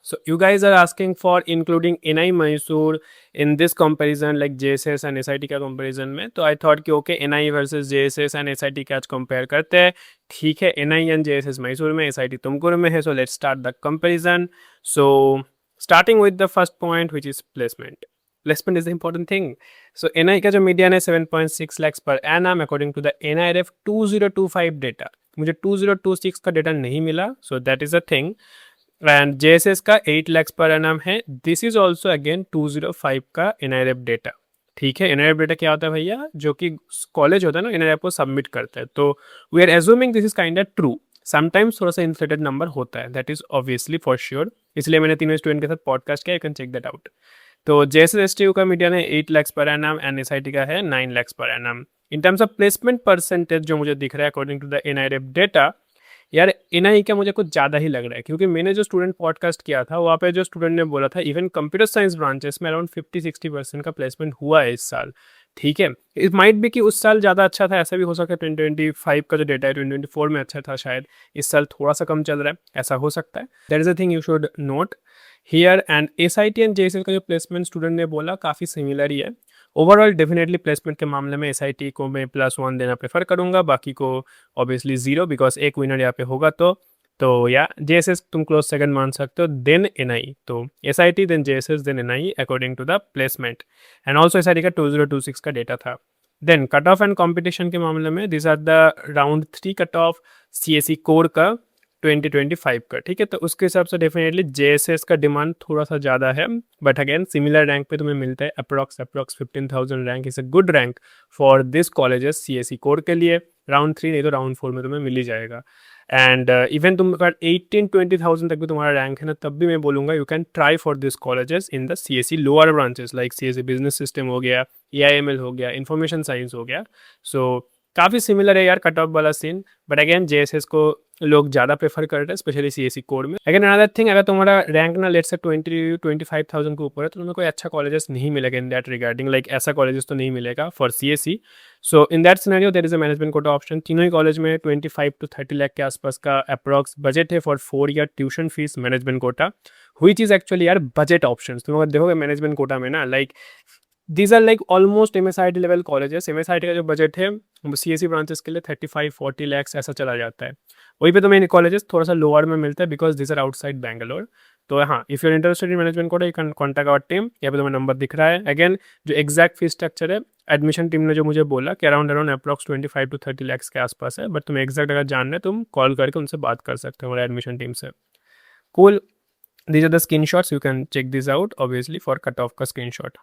So you guys are asking for including NI Mysore in this comparison like JSS and SIT का comparison में, तो I thought कि okay NI versus JSS and SIT का आज compare करते हैं. ठीक है, NI and JSS मैसूर में, SIT तुमकुर में है. So let's start the comparison. So starting with the first point which is placement. Placement is the important thing. So NI का जो मीडियन है 7.6 lakhs per annum according to the NIRF 2025 data. मुझे 2026 का data नहीं मिला, so that is a thing. And JSS का 8 lakhs per annum है. This is also again 205 का NIRF डेटा. ठीक है, NIRF डेटा क्या होता है भैया, जो कि कॉलेज होता है ना NIRF को सबमिट करता है. तो we are assuming this is kind of true. Sometimes थोड़ा सा इन्फ्लेटेड नंबर होता है, that is obviously for sure. इसलिए मैंने तीनों स्टूडेंट के साथ पॉडकास्ट किया, you can check that out. तो JSS STU का मीडियन है 8 lakhs per annum and SIT का है 9 lakhs per annum. In terms of placement percentage जो मुझे दिख रहा है according to the NIRF data, यार NI का मुझे कुछ ज़्यादा ही लग रहा है, क्योंकि मैंने जो स्टूडेंट पॉडकास्ट किया था वहाँ पे जो स्टूडेंट ने बोला था इवन कंप्यूटर साइंस ब्रांचेस में अराउंड 50-60% का प्लेसमेंट हुआ है इस साल. ठीक है, इट माइट भी कि उस साल ज़्यादा अच्छा था, ऐसा भी हो सकता है. 2025 का जो डेटा है 2024 में अच्छा था शायद, इस साल थोड़ा सा कम चल रहा है, ऐसा हो सकता है. That is a thing you should note here. And SIT and JSS का जो प्लेसमेंट स्टूडेंट ने बोला काफ़ी सिमिलर ही है. ओवरऑल डेफिनेटली प्लेसमेंट के मामले में SIT को मैं +1 देना प्रेफर करूंगा, बाकी को ऑब्वियसली 0, बिकॉज एक विनर यहाँ पे होगा. तो या JSS तुम क्लोज सेकंड मान सकते हो, देन NI. तो SIT then JSS then NI according to the placement. And also SIT का 2026 का डेटा था. Then cut off and competition के मामले में this are the round 3 cut off CSE core का 2025 का. ठीक है, तो उसके हिसाब से डेफिनेटली JSS का डिमांड थोड़ा सा ज़्यादा है, बट अगेन सिमिलर रैंक पे तुम्हें मिलता है. Approx 15,000 rank is a good rank for this colleges CSE core के लिए. राउंड 3 नहीं तो राउंड 4 में तुम्हें मिल ही जाएगा. एंड इवन तुम अगर 18-20,000 तक भी तुम्हारा रैंक है ना, तब भी मैं बोलूँगा you can try for this colleges in the CSE lower branches like CSE business system हो गया, AIML हो गया, इन्फॉर्मेशन साइंस हो गया. सो काफ़ी सिमिलर है यार कट ऑफ वाला सीन, बट अगेन JSS को लोग ज़्यादा प्रेफर कर रहे हैं स्पेशली CSE कोड में. अगेन अनदर थिंग, अगर तुम्हारा रैंक ना लेट से 20-25,000 के ऊपर है तो तुम्हें कोई अच्छा कॉलेजेस नहीं मिलेगा इन दैट रिगार्डिंग, लाइक ऐसा कॉलेजेस तो नहीं मिलेगा for CSE. So in that scenario there is a management quota option. तीनों ही कॉलेज में 25-30 लाख के आसपास का अप्रॉक्स बजट है for 4 year tuition fees management quota, which is actually यार बजट ऑप्शन. तुम अगर देखोगे मैनेजमेंट कोटा में ना, like these are like almost MSIT level colleges. MSIT का जो बजट है CSE ब्रांचेस के लिए 35-40 lakhs ऐसा चला जाता है. वहीं पे तुम्हें कॉलेजेस थोड़ा सा लोअर में मिलता है because this are outside Bangalore. तो हाँ, if you are interested in management quota you can contact our team. यहाँ पे तुम्हें नंबर दिख रहा है. अगेन जो एग्जैक्ट फीस स्ट्रक्चर है एडमिशन टीम ने जो मुझे बोला कि अराउंड अप्रॉक्स 25-30 lakhs के आसपास है, बट तुम्हें एग्जैक्ट अगर जानना है तुम कॉल करके उनसे बात कर सकते हो हमारे एडमिशन टीम से. Cool, these are the screen shots, you can check this out obviously for cut off का स्क्रीन शॉट.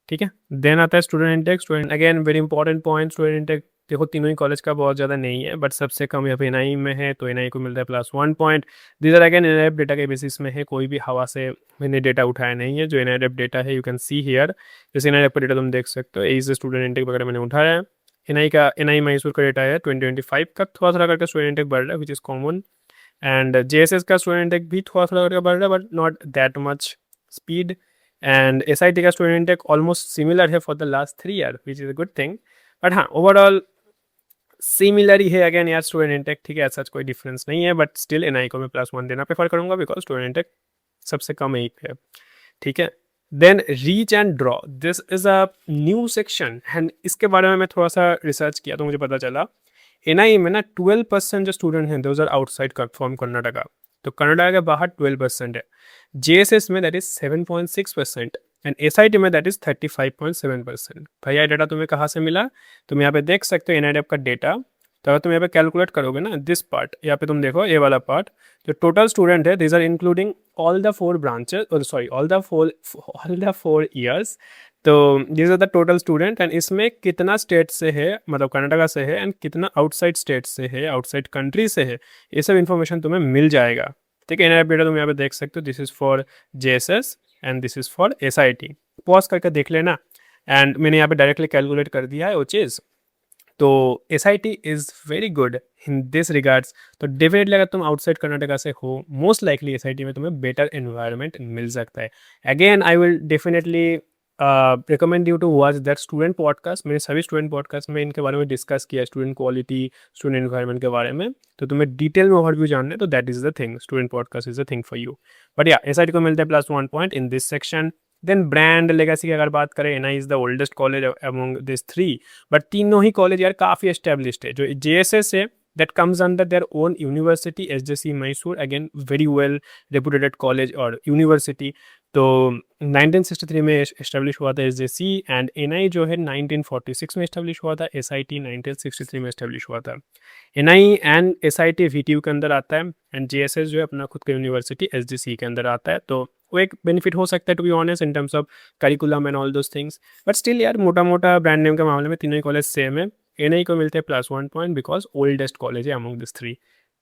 ठीक है, देन आता है student intake. Student again very important point. Student intake देखो तीनों ही कॉलेज का बहुत ज़्यादा नहीं है, बट सबसे कम यहाँ पे NI में है, तो NI को मिलता है +1 point. This are again NIRF data के बेसिस में है, कोई भी हवा से मैंने डेटा उठाया नहीं है. जो NIRF डेटा है यू कैन सी हियर, जैसे NIRF का डेटा तुम देख सकते हो. एज स्टूडेंट इंटेक वगैरह मैंने उठाया है. NI मैसूर का डेटा है 2025 का, थोड़ा थोड़ा करके स्टूडेंट इंटेक बढ़ रहा है which is common. And JSS का स्टूडेंट इंटेक भी थोड़ा थोड़ा करके बढ़ रहा है, but not that much speed. And SIT का स्टूडेंट इंटेक ऑलमोस्ट सिमिलर है for the last 3 year which is a good thing. But हाँ, ओवरऑल सिमिलर ही है अगेन यार स्टूडेंट इंटेक. ठीक है, ऐसा कोई डिफरेंस नहीं है, बट स्टिल NI को मैं +1 देना प्रेफर करूँगा बिकॉज स्टूडेंट इंटेक सबसे कम एक है. ठीक है, then reach and draw, this is a new section. And इसके बारे में मैं थोड़ा सा रिसर्च किया तो मुझे पता चला NI में ना 12% जो स्टूडेंट हैं those are outside from Karnataka. तो कर्नाटका के बाहर 12% है. JSS में दैट इज 7.6% एंड SIT में दैट इज 35.7%. भैया डेटा तुम्हें कहाँ से मिला? तुम यहाँ पे देख सकते हो NIRF का डेटा. तो अगर तुम यहाँ पे कैलकुलेट करोगे ना दिस पार्ट, यहाँ पे तुम देखो ये वाला पार्ट, जो टोटल स्टूडेंट है this are including all the 4 branches, sorry all the 4 years. तो this are the total student and इसमें कितना स्टेट से है, मतलब कर्नाटका से है, एंड कितना आउटसाइड स्टेट से है, आउटसाइड कंट्री से है, ये सब इन्फॉर्मेशन तुम्हें मिल जाएगा. ठीक है, NIRF डेटा तुम यहाँ पे देख सकते हो. This is for JSS and this is for SIT. Pause करके देख लेना. एंड मैंने यहाँ पे डायरेक्टली कैलकुलेट कर दिया है वो चीज़. तो SIT is very good in this regards. तो डेफिनेटली अगर तुम आउटसाइड कर्नाटका से हो, मोस्ट लाइकली SIT में तुम्हें बेटर एनवायरनमेंट मिल सकता है. Again I will definitely recommend you to watch that student podcast. मैंने सभी स्टूडेंट पॉडकास्ट में इनके बारे में डिस्कस किया, स्टूडेंट क्वालिटी, स्टूडेंट एनवायरनमेंट के बारे में। तो तुम्हें डिटेल में ओवरव्यू जानना है तो that is the thing, student podcast is the thing for you. But yeah SIT को मिलता है +1 point in this section. Then brand legacy की अगर बात करें, NI is the oldest college among this 3, but तीनों ही कॉलेज यार काफ़ी एस्टेब्लिश्ड है। जो जेएसएस है that comes under their own university, SJC Mysore, again very well reputed college और university। तो 1963 में एस्टेब्लिश हुआ था एसजेसी, एंड एनआई जो है 1946 में एस्टेब्लिश हुआ था, एसआईटी 1963 में एस्टेब्लिश हुआ था। एनआई एंड एसआईटी वीटीयू के अंदर आता है, एंड जेएसएस जो है अपना खुद का यूनिवर्सिटी एसजीसी के अंदर आता है। तो वो एक बेनिफिट हो सकता है to be honest in terms of curriculum and all those things. But still यार मोटा मोटा ब्रांड नेम के मामले में तीनों ही कॉलेज सेम है। एनआई को मिलते हैं +1 पॉइंट बिकॉज ओल्डेस्ट कॉलेज है अमंग दिस 3।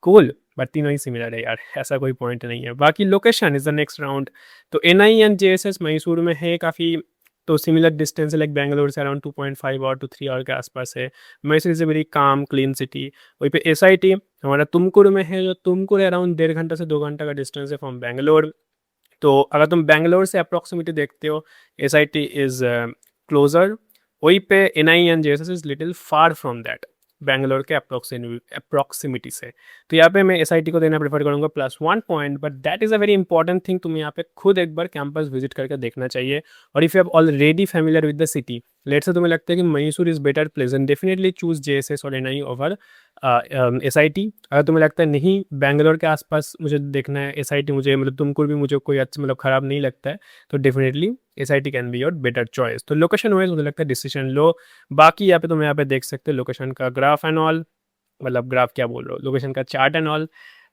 कूल, बट तीनों ही सिमिलर है यार, ऐसा कोई पॉइंट नहीं है। बाकी location is the next round. तो एनआई एंड जेएसएस मैसूर में है काफ़ी, तो सिमिलर डिस्टेंस है, लाइक बैंगलोर से अराउंड 2.5 और टू 3 आवर के आसपास है। Mysore is a very calm clean city. वहीं पे एसआईटी हमारा तुमकुर में है, जो तुमकुर अराउंड 1.5 घंटा से 2 घंटा का डिस्टेंस है फ्रॉम बैंगलोर। तो अगर तुम बैंगलोर से अप्रॉक्सिमेटी देखते हो, एसआईटी इज़ क्लोजर। वहीं पे NI and JSS is little far from that, Bangalore के अप्रॉक्सिमिटी से। तो यहाँ पे मैं एसआईटी को देना प्रेफर करूँगा +1 point, but that is a very important thing. तुम्हें यहाँ पे खुद एक बार कैंपस विजिट करके देखना चाहिए। और if you have already familiar with the city, let's say तुम्हें लगता है कि Mysore is better place, and definitely choose JSS और एनआई ओवर एसआईटी। अगर तुम्हें लगता है नहीं बैंगलोर के आसपास मुझे देखना है, एसआईटी मुझे मतलब तुमको भी मुझे कोई अच्छा मतलब ख़राब नहीं लगता है, तो definitely SIT can be your better choice. तो लोकेशन वाइज मुझे लगता है डिसीजन लो। बाकी यहाँ पे तुम यहाँ पे देख सकते हो लोकेशन का ग्राफ एंड ऑल, मतलब ग्राफ क्या बोल रहा हूँ, लोकेशन का चार्ट एंड ऑल।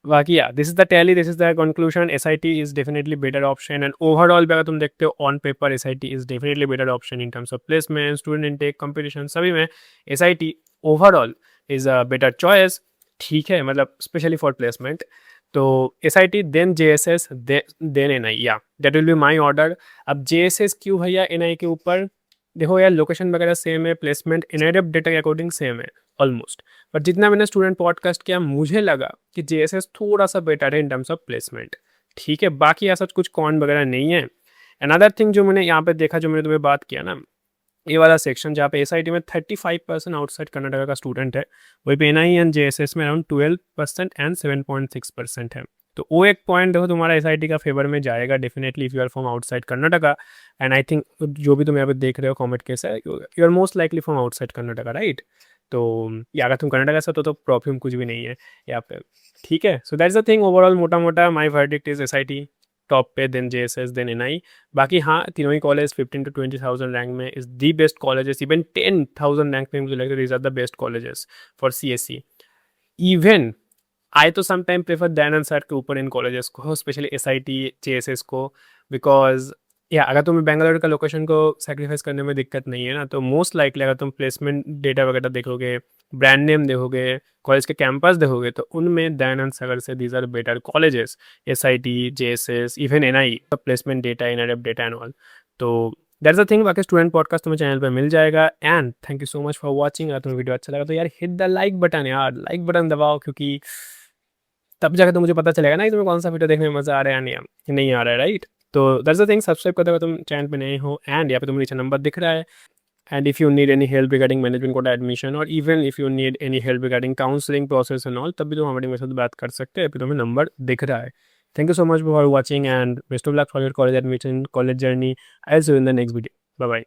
बाकी या this is the tally, this is the conclusion. SIT is definitely better option, and overall भी अगर तुम देखते हो on paper SIT is definitely better option in terms of placement, student intake, competition, सभी में SIT overall is a better choice. ठीक है, मतलब स्पेशली फॉर प्लेसमेंट। तो SIT then JSS then NI, या that will be my order. अब JSS क्यों भैया एनआई के ऊपर? देखो यार लोकेशन वगैरह सेम है, प्लेसमेंट इनएडप डेटा के अकॉर्डिंग सेम है ऑलमोस्ट। बट जितना मैंने स्टूडेंट पॉडकास्ट किया मुझे लगा कि जेएसएस थोड़ा सा बेटर है इन टर्म्स ऑफ प्लेसमेंट। ठीक है, बाकी ऐसा कुछ कॉन वगैरह नहीं है। अनदर थिंग जो मैंने यहाँ पे देखा, जो मैंने तुम्हें बात किया ना, ये वाला सेक्शन जहाँ पे एसआईटी में 35% आउटसाइड कर्नाटका का स्टूडेंट है, वहीं पे एनआई एंड जेएसएस में अराउंड 12% एंड 7.6% है। तो वो एक पॉइंट देखो तुम्हारा एसआईटी का फेवर में जाएगा definitely if you are from outside Karnataka. And I think जो भी तुम यहाँ पे देख रहे हो कॉमेंट केस है, you are most likely from outside Karnataka, right? तो या अगर तुम कर्नाटका से हो तो प्रॉब्लम कुछ भी नहीं है यहाँ पे। ठीक है, so that's the thing overall. मोटा मोटा my verdict is SIT top पे, देन जेएसएस, देन एनआई। बाकी हाँ, तीनों ही कॉलेज 15 to 20,000 रैंक में is the best colleges. Even 10,000 rank में मुझे लगता है these are the best colleges for CSC. Even I तो समटाइम प्रेफर दयानंद सर के ऊपर इन कॉलेजेस को, स्पेशली एसआईटी, जेएसएस को, बिकॉज या अगर तुम्हें बैंगलोर का लोकेशन को सेक्रीफाइस करने में दिक्कत नहीं है ना, तो मोस्ट लाइकली अगर तुम प्लेसमेंट डेटा वगैरह देखोगे, ब्रांड नेम देखोगे, कॉलेज के कैंपस देखोगे, तो उनमें दयानंद सागर से these are better colleges, SIT, JSS, even NI, placement data, इनएडप डेटा एंड ऑल। तो दैट्स द थिंग। बाकी स्टूडेंट पॉडकास्ट तुम्हें चैनल पे मिल जाएगा। And thank you so much for watching. अगर तुम्हें वीडियो अच्छा लगा तो यार हिट द लाइक बटन, यार लाइक बटन दबाओ, क्योंकि तब जाकर तो मुझे पता चलेगा ना कि तुम्हें कौन सा वीडियो देखने में मज़ा आ रहा है या नहीं आ रहा है, राइट? तो दैट्स द थिंग। सब्सक्राइब कर दो अगर तुम चैनल पे नए हो, एंड यहाँ पे तुम्हें नीचे नंबर दिख रहा है। And if you need any help regarding management quota admission, और even if you need any help regarding counselling process and all, तब भी तुम हमारे मेरे साथ बात कर सकते हैं। अभी तुम्हें नंबर दिख रहा है। Thank you so much for watching, and best of luck for your college admission, college journey. I will see you in the next video. Bye bye.